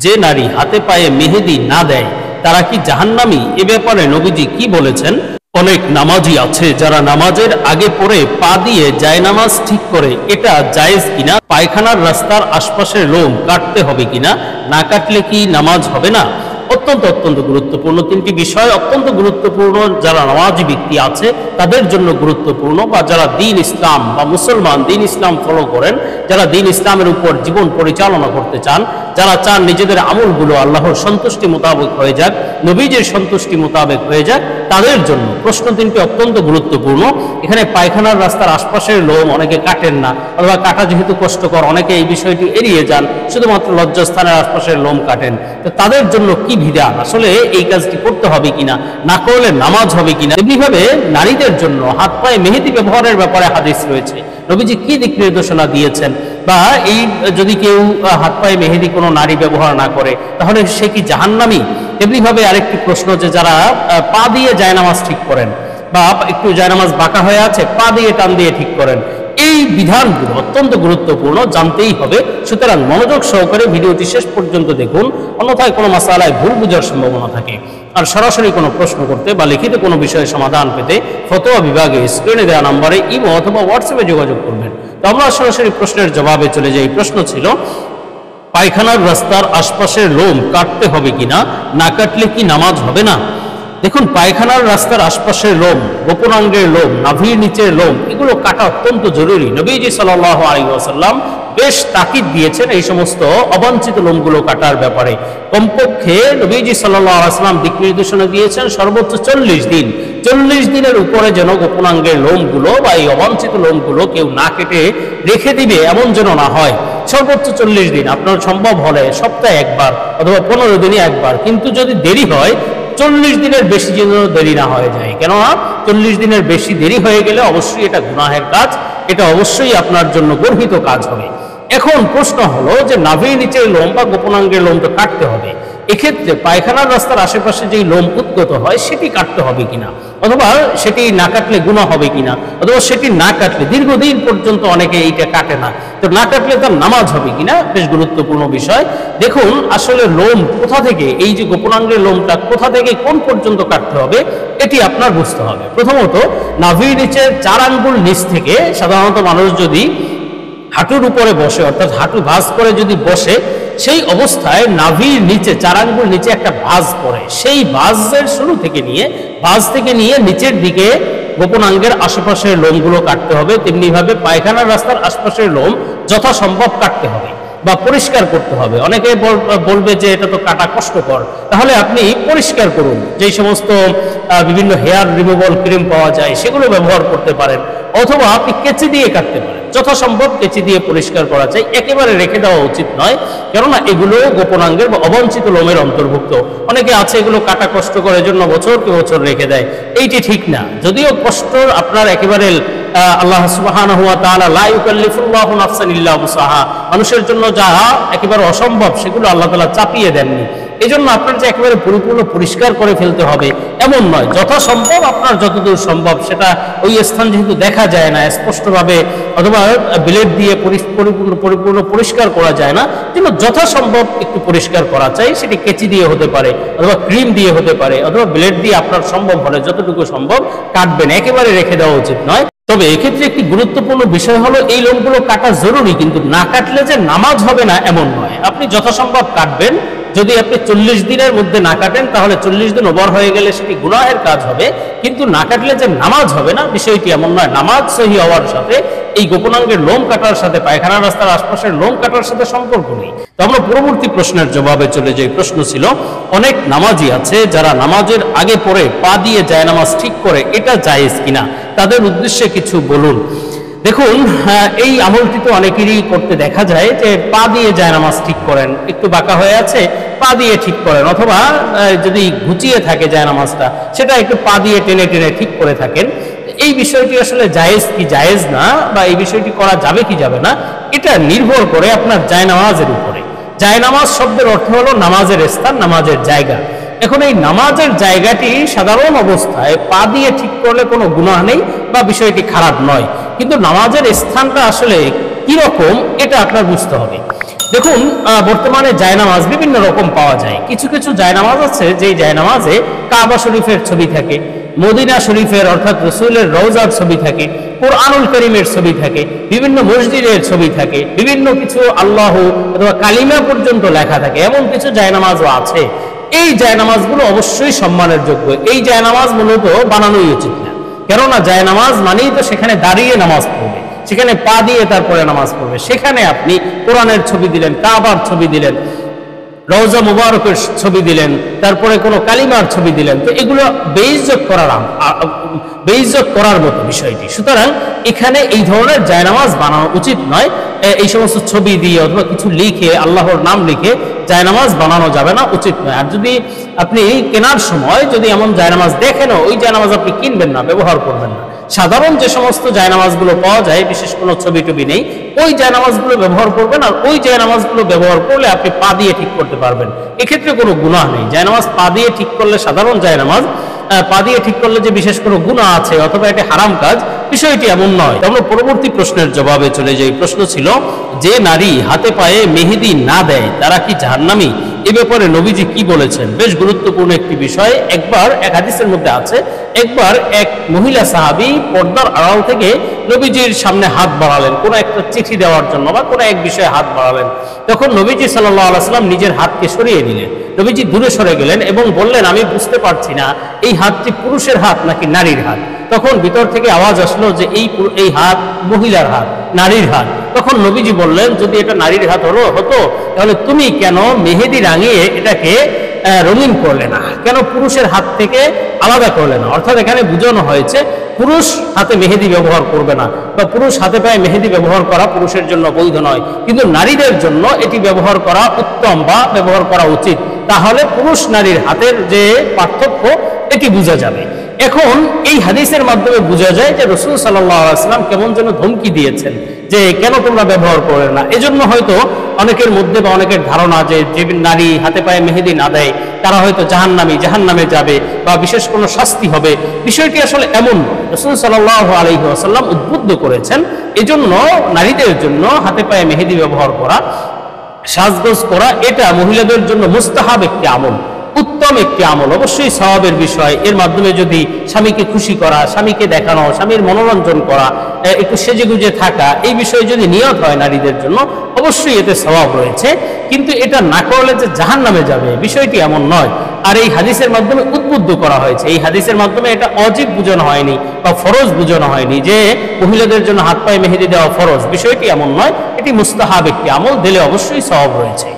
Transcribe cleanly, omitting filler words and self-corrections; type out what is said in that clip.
যে নারী হাতে পায়ে মেহেদি না দেয় তারা কি জাহান্নামী? এ ব্যাপারে নবীজি কি বলেছেন? অনেক নামাজি আছে যারা নামাজের আগে পরে পা দিয়ে জায়নামাজ ঠিক করে, এটা জায়েজ কিনা? পায়খানার রাস্তার আশপাশের লোম কাটতে হবে কিনা? না কাটলে কি নামাজ হবে না? অত্যন্ত গুরুত্বপূর্ণ তিনটি বিষয়, অত্যন্ত গুরুত্বপূর্ণ। যারা নামাজি ব্যক্তি আছে তাদের জন্য গুরুত্বপূর্ণ, বা যারা দ্বীন ইসলাম বা মুসলমান দ্বীন ইসলাম ফলো করেন, যারা দ্বীন ইসলামের উপর জীবন পরিচালনা করতে চান, যারা চান নিজেদের আমলগুলো আল্লাহর সন্তুষ্টি মোতাবেক হয়ে যাক, নবীজির সন্তুষ্টি মোতাবেক হয়ে যাক, তাদের জন্য প্রশ্ন তিনটি অত্যন্ত গুরুত্বপূর্ণ। এখানে পায়খানার রাস্তার আশপাশের লোম অনেকে কাটেন না, অথবা কাটা যেহেতু কষ্টকর অনেকে এই বিষয়টি এড়িয়ে যান, শুধুমাত্র লজ্জাস্থানের আশপাশের লোম কাটেন। তো তাদের জন্য কি বিধান? আসলে এই কাজটি করতে হবে কিনা, না করলে নামাজ হবে কিনা? এমনিভাবে নারীদের জন্য হাত পায়ে মেহেদি ব্যবহারের ব্যাপারে হাদিস রয়েছে, নবীজি কি দিক নির্দেশনা দিয়েছেন, বা এই যদি কেউ হাত পায়ে মেহেদি কোনো নারী ব্যবহার না করে তাহলে সে কি জাহান্নামী? এমনিভাবে আরেকটি প্রশ্ন, যে যারা পা দিয়ে জায়নামাজ ঠিক করেন, বা একটু জায়নামাজ বাঁকা হয়ে আছে পা দিয়ে টান দিয়ে ঠিক করেন, এই বিধানগুলো অত্যন্ত গুরুত্বপূর্ণ, জানতেই হবে। সুতরাং মনোযোগ সহকারে ভিডিওটি শেষ পর্যন্ত দেখুন, অন্যথায় কোনো মাসালায় ভুল বোঝার সম্ভাবনা থাকে। আর সরাসরি কোনো প্রশ্ন করতে বা লিখিত কোনো বিষয়ে সমাধান পেতে ফতোয়া বিভাগে স্ক্রিনে দেওয়া নম্বরে ইমো অথবা হোয়াটসঅ্যাপে যোগাযোগ করবেন। তো আমরা সরাসরি প্রশ্নের জবাবে চলে যাই। প্রশ্ন ছিল, পায়খানার রাস্তার আশপাশের লোম কাটতে হবে কিনা, না কাটলে কি নামাজ হবে না? দেখুন, পায়খানার রাস্তার আশপাশের লোম, গোপনাঙ্গের লোম, নাভির নিচের লোম, এগুলো কাটা অত্যন্ত জরুরি। নবীজি সাল্লাল্লাহু আলাইহি ওয়াসাল্লাম বেশ তাকিদ দিয়েছেন এই সমস্ত অবাঞ্ছিত লোমগুলো কাটার ব্যাপারে। কমপক্ষে নবীজি সাল্লাল্লাহু আলাইহি ওয়াসাল্লাম দিক নির্দেশনা দিয়েছেন সর্বোচ্চ 40 দিন। 40 দিনের উপরে যেন গোপনাঙ্গের লোমগুলো বা এই অবাঞ্ছিত লোমগুলো কেউ না কেটে রেখে দিবে, এমন যেন না হয়। সর্বোচ্চ 40 দিন, আপনার সম্ভব হলে সপ্তাহে একবার অথবা 15 দিনে একবার। কিন্তু যদি দেরি হয়, 40 দিনের বেশি যেন দেরি না হয়ে যায়, কেননা 40 দিনের বেশি দেরি হয়ে গেলে অবশ্যই এটা গুনাহের কাজ, এটা অবশ্যই আপনার জন্য গর্হিত কাজ হবে। এখন প্রশ্ন হলো যে নাভির নিচের লোম বা গোপনাঙ্গের লোম তো কাটতে হবে, এক্ষেত্রে পায়খানার রাস্তার আশেপাশে যেই লোম উদ্গত হয় সেটি কাটতে হবে কিনা, অথবা সেটি না কাটলে গুনাহ হবে কিনা, অথবা সেটি না কাটলে দীর্ঘদিন পর্যন্ত অনেকে এইটা কাটে না, তো না কাটলে তার নামাজ হবে কিনা, বেশ গুরুত্বপূর্ণ বিষয়। দেখুন, আসলে লোম কোথা থেকে, এই যে গোপনাঙ্গের লোমটা কোথা থেকে কোন পর্যন্ত কাটতে হবে এটি আপনার বুঝতে হবে। প্রথমত, নাভির নিচের 4 আঙ্গুল নিচ থেকে, সাধারণত মানুষ যদি হাঁটুর উপরে বসে, অর্থাৎ হাঁটু ভাঁজ করে যদি বসে, সেই অবস্থায় নাভির নিচে 4 আঙ্গুল নিচে একটা ভাঁজ পড়ে, সেই ভাঁজের শুরু থেকে নিয়ে ভাঁজ থেকে নিয়ে নিচের দিকে গোপনাঙ্গের আশেপাশের লোমগুলো কাটতে হবে। তেমনিভাবে পায়খানার রাস্তার আশপাশের লোম যথাসম্ভব কাটতে হবে বা পরিষ্কার করতে হবে। অনেকে বলবে যে এটা তো কাটা কষ্টকর, তাহলে আপনি পরিষ্কার করুন। যেই সমস্ত বিভিন্ন হেয়ার রিমুভাল ক্রিম পাওয়া যায় সেগুলো ব্যবহার করতে পারেন, অথবা আপনি কেচি দিয়ে কাটতে পারেন। যথাসম্ভব কেচি দিয়ে পরিষ্কার করা চাই, একেবারে রেখে দেওয়া উচিত নয়, কেননা এগুলো গোপনাঙ্গের বা অবাঞ্ছিত লোমের অন্তর্ভুক্ত। অনেকে আছে এগুলো কাটা কষ্ট করে জন্য বছরকে বছর রেখে দেয়, এইটি ঠিক না। যদিও কষ্ট আপনার একেবারে আল্লাহ সুবহানাহু ওয়া তাআলা লা ইউকাল্লিফুল্লাহু নাফসান ইল্লা উসাহা, মানুষের জন্য যা একেবারে অসম্ভব সেগুলো আল্লাহ তাআলা চাপিয়ে দেননি। এই জন্য আপনার যে একেবারে পরিপূর্ণ পরিষ্কার করে ফেলতে হবে এমন নয়, যথাসম্ভব আপনার যতদূর সম্ভব, সেটা ওই স্থান যেহেতু দেখা যায় না স্পষ্টভাবে, অথবা ব্লেড দিয়ে পরিপূর্ণ পরিষ্কার করা যায় না, কিন্তু যথাসম্ভব একটু পরিষ্কার করা চাই। সেটি কেচি দিয়ে হতে পারে, অথবা ক্রিম দিয়ে হতে পারে, অথবা ব্লেড দিয়ে আপনার সম্ভব হলে যতটুকু সম্ভব কাটবেন, একেবারে রেখে দেওয়া উচিত নয়। তবে এক্ষেত্রে একটি গুরুত্বপূর্ণ বিষয় হলো, এই লোমগুলো কাটা জরুরি, কিন্তু না কাটলে যে নামাজ হবে না এমন নয়। আপনি যথাসম্ভব কাটবেন। যদি আপনি 40 দিনের মধ্যে না কাটেন তাহলে 40 দিন ওভার হয়ে গেলে সেটি গুনাহের কাজ হবে, কিন্তু না কাটলে যে নামাজ হবে না বিষয়টি এমন নয়। নামাজ সহি হওয়ার সাথে এই গোপনাঙ্গের লোম কাটার সাথে, পায়খানা রাস্তার আশপাশের লোম কাটার সাথে সম্পর্ক নেই। তো আমরা পরবর্তী প্রশ্নের জবাবে চলে যাই। প্রশ্ন ছিল, অনেক নামাজি আছে যারা নামাজের আগে পরে পা দিয়ে জায়নামাজ ঠিক করে, এটা জায়েজ কিনা, তাদের উদ্দেশ্যে কিছু বলুন। দেখুন, এই আমলটি তো অনেকেরই করতে দেখা যায়, যে পা দিয়ে জায়নামাজ ঠিক করেন, একটু বাঁকা হয়ে আছে পা দিয়ে ঠিক করেন, অথবা যদি ঘুচিয়ে থাকে জায়নামাজটা সেটা একটু পা দিয়ে টেনে টেনে ঠিক করে থাকেন। এই বিষয়টি আসলে জায়েজ কি জায়েজ না, বা এই বিষয়টি করা যাবে কি যাবে না, এটা নির্ভর করে আপনার জায়নামাজের উপরে। জায়নামাজ শব্দের অর্থ হলো নামাজের স্থান, নামাজের জায়গা। এখন এই নামাজের জায়গাটি সাধারণ অবস্থায় পা দিয়ে ঠিক করলে কোনো গুনাহ নেই বা বিষয়টি খারাপ নয়, কিন্তু নামাজের স্থানটা আসলে কিরকম এটা আপনার বুঝতে হবে। দেখুন, বর্তমানে জায়নামাজ বিভিন্ন রকম পাওয়া যায়। কিছু কিছু জায়নামাজ আছে যে জায়নামাজে কাবা শরীফের ছবি থাকে, মদিনা শরীফের অর্থাৎ রসুলের রওজার ছবি থাকে, কোরআনুল করিমের ছবি থাকে, বিভিন্ন মসজিদের ছবি থাকে, বিভিন্ন কিছু আল্লাহ অথবা কালিমা পর্যন্ত লেখা থাকে, এমন কিছু জায়নামাজও আছে। এই জায়নামাজগুলো অবশ্যই সম্মানের যোগ্য। এই জায়নামাজ মূলত বানানোই উচিত না, কেননা জায়নামাজ মানেই তো সেখানে দাঁড়িয়ে নামাজ পড়বে, সেখানে পা দিয়ে তারপরে নামাজ পড়বে। সেখানে আপনি কোরআনের ছবি দিলেন, কাবার ছবি দিলেন, রওজা মুবারকের ছবি দিলেন, তারপরে কোনো কালিমার ছবি দিলেন, তো এগুলো বেইজ্জত করার মতো বিষয়টি। সুতরাং এখানে এই ধরনের জায়নামাজ বানানো উচিত নয়। এই সমস্ত ছবি দিয়ে অথবা কিছু লিখে, আল্লাহর নাম লিখে জায়নামাজ বানানো যাবে না, উচিত নয়। আর যদি আপনি কেনার সময় যদি এমন জায়নামাজ দেখেন, ওই জায়নামাজ আপনি কিনবেন না, ব্যবহার করবেন না। সাধারণ যে সমস্ত জায়নামাজগুলো পাওয়া যায়, বিশেষ কোনো ছবি টবি নেই, ওই জায়নামাজগুলো ব্যবহার করবেন। আর ওই জায়নামাজগুলো ব্যবহার করলে আপনি পা দিয়ে ঠিক করতে পারবেন, এক্ষেত্রে কোনো গুনাহ নেই। জায়নামাজ পা দিয়ে ঠিক করলে, সাধারণ জায়নামাজ পা দিয়ে ঠিক করলে যে বিশেষ কোনো গুনাহ আছে অথবা এটা হারাম কাজ, বিষয়টি এমন নয়। আমরা পরবর্তী প্রশ্নের জবাবে চলে যাই। প্রশ্ন ছিল, যে নারী হাতে পায়ে মেহেদি না দেয় তারা কি জাহান্নামী? এ ব্যাপারে নবীজি কি বলেছেন? বেশ গুরুত্বপূর্ণ একটি বিষয়। একবার এক হাদিসের মধ্যে আছে, একবার এক মহিলা সাহাবী পর্দার আড়াল থেকে নবীজির সামনে হাত বাড়ালেন কোনো একটা চিঠি দেওয়ার জন্য বা কোনো এক বিষয়ে হাত বাড়ালেন। তখন নবীজি সাল্লাল্লাহু আলাইহি ওয়াসাল্লাম নিজের হাতকে সরিয়ে নিলেন। নবীজি দূরে সরে গেলেন এবং বললেন, আমি বুঝতে পারছি না এই হাতটি পুরুষের হাত নাকি নারীর হাত। তখন ভিতর থেকে আওয়াজ আসলো যে এই হাত মহিলার হাত, নারীর হাত। তখন নবীজি বললেন, যদি এটা নারীর হাত হতো তাহলে তুমি কেন মেহেদি রাঙিয়ে এটাকে রঙিন করলে না, কেন পুরুষের হাত থেকে আলাদা করলে না? অর্থাৎ এখানে বোঝানো হয়েছে পুরুষ হাতে মেহেদি ব্যবহার করবে না, বা পুরুষ হাতে পায়ে মেহেদি ব্যবহার করা পুরুষের জন্য বৈধ নয়, কিন্তু নারীদের জন্য এটি ব্যবহার করা উত্তম বা ব্যবহার করা উচিত। তাহলে পুরুষ নারীর হাতের যে পার্থক্য এটি বোঝা যাবে। এখন এই হাদিসের মাধ্যমে বোঝা যায় যে রাসূল সাল্লাল্লাহু আলাইহি ওয়াসাল্লাম কেমন যেন ধমকি দিয়েছেন যে কেন তোমরা ব্যবহার করবে না। এজন্য হয়তো অনেকের মধ্যে বা অনেকের ধারণা যে নারী হাতে পায়ে মেহেদি না দেয় তারা হয়তো জাহান্নামে যাবে বা বিশেষ কোনো শাস্তি হবে। বিষয়টি আসলে এমন নয়। রাসূল সাল্লাল্লাহু আলাইহি ওয়াসাল্লাম উদ্বুদ্ধ করেছেন, এজন্য নারীদের জন্য হাতে পায়ে মেহেদি ব্যবহার করা, সাজগোজ করা, এটা মহিলাদের জন্য মুস্তাহাব একটি আমল, উত্তম একটি আমল, অবশ্যই সওয়াবের বিষয়। এর মাধ্যমে যদি স্বামীকে খুশি করা, স্বামীকে দেখানো, স্বামীর মনোরঞ্জন করা, একটু সেজেগুজে থাকা, এই বিষয়ে যদি নিয়ত হয় নারীদের জন্য, অবশ্যই এতে সওয়াব রয়েছে। কিন্তু এটা না করলে যে জাহান্নামে যাবে, বিষয়টি এমন নয়। আর এই হাদিসের মাধ্যমে উদ্বুদ্ধ করা হয়েছে, এই হাদিসের মাধ্যমে এটা অজিব বোঝানো হয়নি বা ফরজ বোঝানো হয়নি যে মহিলাদের জন্য হাত পায়ে মেহেদি দেওয়া ফরজ, বিষয়টি এমন নয়। এটি মুস্তাহাব একটি আমল, দিলে অবশ্যই সওয়াব রয়েছে।